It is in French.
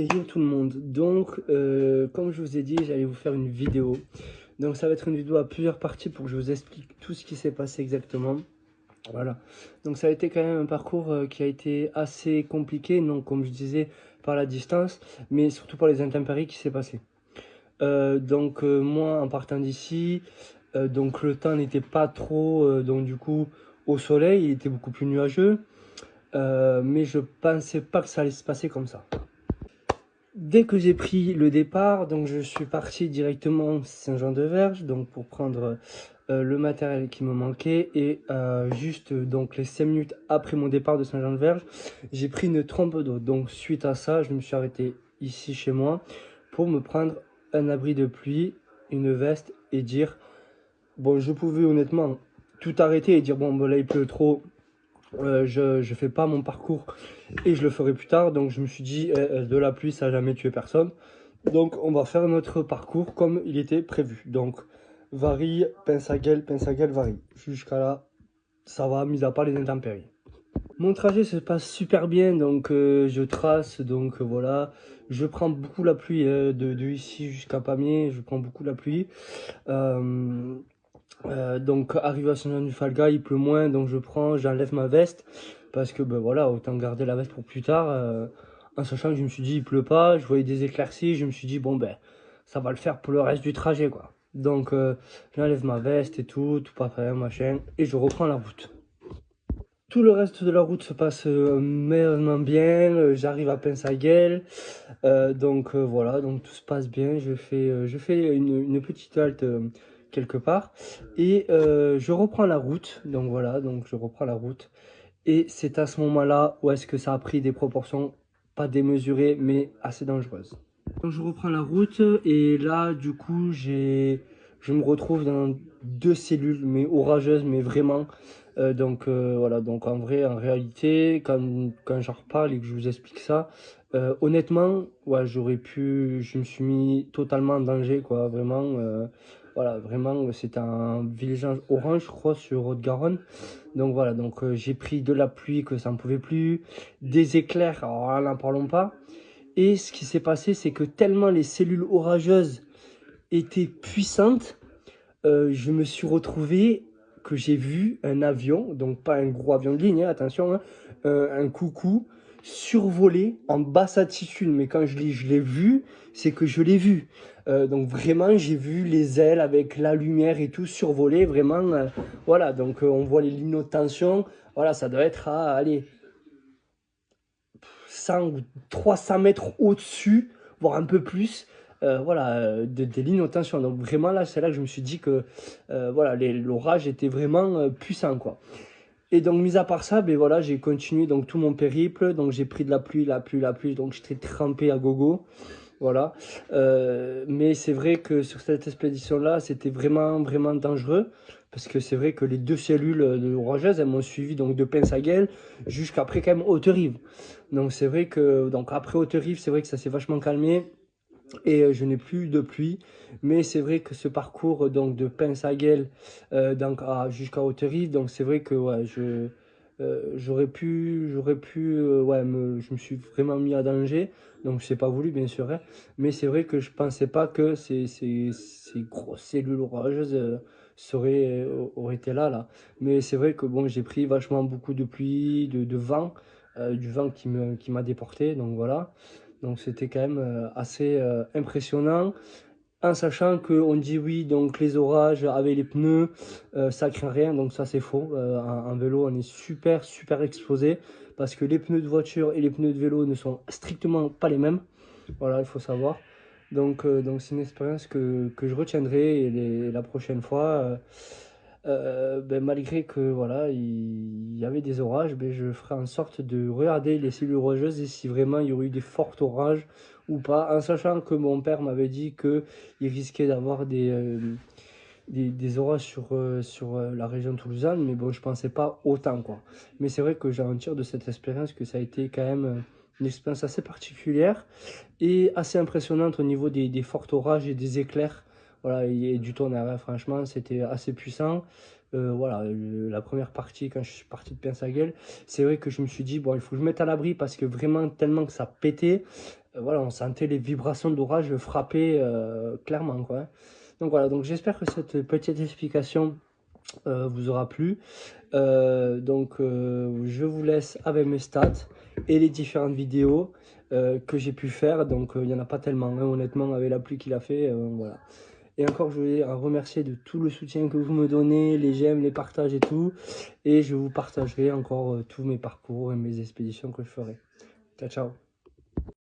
Hello tout le monde, donc comme je vous ai dit, j'allais vous faire une vidéo. Donc ça va être une vidéo à plusieurs parties pour que je vous explique tout ce qui s'est passé exactement. Voilà, donc ça a été quand même un parcours qui a été assez compliqué, donc comme je disais, par la distance, mais surtout par les intempéries qui s'est passé. Moi en partant d'ici, donc le temps n'était pas trop, donc du coup au soleil, il était beaucoup plus nuageux, mais je pensais pas que ça allait se passer comme ça. Dès que j'ai pris le départ, donc je suis parti directement Saint-Jean-de-Verge, donc pour prendre le matériel qui me manquait, et juste donc les 5 minutes après mon départ de Saint-Jean-de-Verge, j'ai pris une trompe d'eau. Donc suite à ça, je me suis arrêté ici chez moi pour me prendre un abri de pluie, une veste et dire bon, je pouvais honnêtement tout arrêter et dire bon, là il pleut trop, je fais pas mon parcours et je le ferai plus tard. Donc je me suis dit de la pluie ça n'a jamais tué personne, donc on va faire notre parcours comme il était prévu. Donc varie, pince à gueule, varie, jusqu'à là ça va, mis à part les intempéries. Mon trajet se passe super bien, donc je trace, donc voilà, je prends beaucoup la pluie de ici jusqu'à Pamiers, je prends beaucoup la pluie. Donc arrivé à Saint-Jean-du-Falga, il pleut moins, donc j'enlève ma veste, parce que ben voilà, autant garder la veste pour plus tard, en sachant que je me suis dit il pleut pas, je voyais des éclaircies, je me suis dit bon ben ça va le faire pour le reste du trajet quoi. Donc j'enlève ma veste et tout parfait, machin, et je reprends la route. Tout le reste de la route se passe merveilleusement bien, j'arrive à Pinsaguel, voilà, donc tout se passe bien, je fais une petite halte quelque part, et je reprends la route, donc voilà, donc je reprends la route, et c'est à ce moment-là où est-ce que ça a pris des proportions pas démesurées, mais assez dangereuses. Donc je reprends la route, et là, du coup, je me retrouve dans deux cellules, mais orageuses, mais vraiment. Voilà, donc en vrai, en réalité, quand j'en reparle et que je vous explique ça, honnêtement, ouais, je me suis mis totalement en danger, quoi, vraiment. Voilà, vraiment, c'était un village orange, je crois, sur Haute-Garonne. Donc voilà, donc j'ai pris de la pluie que ça ne pouvait plus, des éclairs, alors là, n'en parlons pas. Et ce qui s'est passé, c'est que tellement les cellules orageuses étaient puissantes, je me suis retrouvé que j'ai vu un avion, donc pas un gros avion de ligne, hein, attention, hein, un coucou, survoler en basse altitude. Mais quand je l'ai vu, c'est que je l'ai vu. Donc vraiment, j'ai vu les ailes avec la lumière et tout survoler, vraiment. Voilà, donc on voit les lignes de tension. Voilà, ça doit être à, allez, 100 ou 300 mètres au-dessus, voire un peu plus, voilà, des lignes de tension. Donc vraiment là, c'est là que je me suis dit que voilà, l'orage était vraiment puissant, quoi. Et donc mis à part ça, ben voilà, j'ai continué donc tout mon périple. Donc j'ai pris de la pluie, donc j'étais trempé à gogo. Voilà. Mais c'est vrai que sur cette expédition-là, c'était vraiment, vraiment dangereux. Parce que c'est vrai que les deux cellules de orageuses, elles m'ont suivi donc de Pinsaguel jusqu'après quand même Haute-Rive. Donc c'est vrai que donc après Haute-Rive, c'est vrai que ça s'est vachement calmé et je n'ai plus de pluie. Mais c'est vrai que ce parcours donc de Pinsaguel jusqu'à Haute-Rive, donc c'est vrai que ouais, j'aurais pu, ouais, je me suis vraiment mis à danger. Donc c'est pas voulu bien sûr, hein. Mais c'est vrai que je pensais pas que ces grosses cellules orageuses auraient été là. Mais c'est vrai que bon, j'ai pris vachement beaucoup de pluie, de vent, du vent qui m'a déporté. Donc voilà. Donc c'était quand même assez impressionnant, en sachant qu'on dit oui, donc les orages avec les pneus, ça craint rien, donc ça c'est faux. En vélo, on est super, super exposé, parce que les pneus de voiture et les pneus de vélo ne sont strictement pas les mêmes. Voilà, il faut savoir. Donc c'est une expérience que je retiendrai, et la prochaine fois, ben, malgré que voilà, il y avait des orages, ben, je ferai en sorte de regarder les cellules orageuses et si vraiment il y aurait eu des forts orages ou pas, en sachant que mon père m'avait dit qu'il risquait d'avoir des orages sur la région toulousaine, mais bon, je pensais pas autant, quoi. Mais c'est vrai que j'en tire de cette expérience que ça a été quand même une expérience assez particulière et assez impressionnante au niveau des forts orages et des éclairs. Voilà, et du tonnerre, hein. Franchement, c'était assez puissant. voilà, la première partie, quand je suis parti de Piensaguel, c'est vrai que je me suis dit, bon, il faut que je me mette à l'abri parce que vraiment, tellement que ça pétait, voilà, on sentait les vibrations d'orage frapper clairement, quoi. Donc voilà, donc j'espère que cette petite explication vous aura plu. Je vous laisse avec mes stats et les différentes vidéos que j'ai pu faire. Donc, il n'y en a pas tellement, hein, honnêtement, avec la pluie qu'il a fait. Voilà. Et encore, je voulais remercier de tout le soutien que vous me donnez, les j'aime, les partages et tout. Et je vous partagerai encore tous mes parcours et mes expéditions que je ferai. Ciao, ciao.